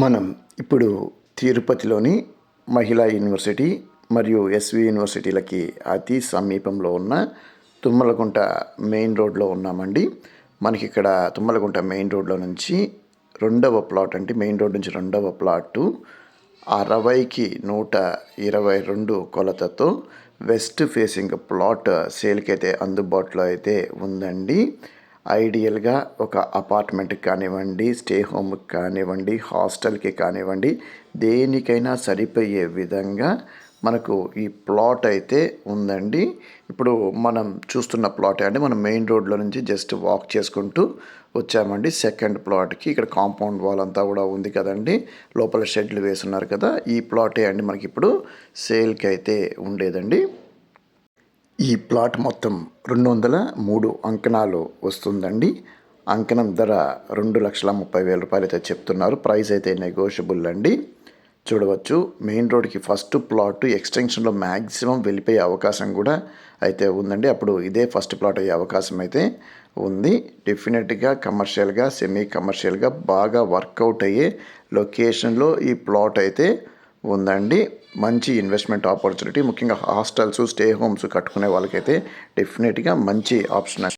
మనం ఇప్పుడు తిరుపతిలోని మహిళా యూనివర్సిటీ మరియు ఎస్వి యూనివర్సిటీలకి అతి సమీపంలో ఉన్న తుమ్మలగుంట మెయిన్ రోడ్లో ఉన్నామండి. మనకి ఇక్కడ తుమ్మలగుంట మెయిన్ రోడ్లో నుంచి రెండవ ప్లాట్ అంటే మెయిన్ రోడ్ నుంచి రెండవ ప్లాటు 60కి 122 కొలతతో వెస్ట్ ఫేసింగ్ ప్లాట్ సేల్కి అయితే అందుబాటులో అయితే ఉందండి. ఐడియల్గా ఒక అపార్ట్మెంట్కి కానివ్వండి, స్టే హోమ్కి కానివ్వండి, హాస్టల్కి కానివ్వండి, దేనికైనా సరిపోయే విధంగా మనకు ఈ ప్లాట్ అయితే ఉందండి. ఇప్పుడు మనం చూస్తున్న ప్లాట్ అంటే మనం మెయిన్ రోడ్లో నుంచి జస్ట్ వాక్ చేసుకుంటూ వచ్చామండి సెకండ్ ప్లాట్కి. ఇక్కడ కాంపౌండ్ వాల్ అంతా కూడా ఉంది కదండి, లోపల షెడ్లు వేసున్నారు కదా, ఈ ప్లాటే అండి మనకి ఇప్పుడు సేల్కి అయితే ఉండేదండి. ఈ ప్లాట్ మొత్తం 203 అంకణాలు వస్తుందండి. అంకణం ధర 2,30,000 అయితే చెప్తున్నారు. ప్రైస్ అయితే నెగోషియబుల్ అండి. చూడవచ్చు మెయిన్ రోడ్కి ఫస్ట్ ప్లాట్ ఎక్స్టెన్షన్లో మ్యాక్సిమం వెళ్ళిపోయే అవకాశం కూడా అయితే ఉందండి. అప్పుడు ఇదే ఫస్ట్ ప్లాట్ అయ్యే అవకాశం అయితే ఉంది. డెఫినెట్గా కమర్షియల్గా, సెమీ కమర్షియల్గా బాగా వర్కౌట్ అయ్యే లొకేషన్లో ఈ ప్లాట్ అయితే ఉందండి. మంచి ఇన్వెస్ట్మెంట్ ఆపర్చునిటీ, ముఖ్యంగా హాస్టల్స్, స్టే హోమ్స్ కట్టుకునే వాళ్ళకైతే డెఫినెట్గా మంచి ఆప్షన్.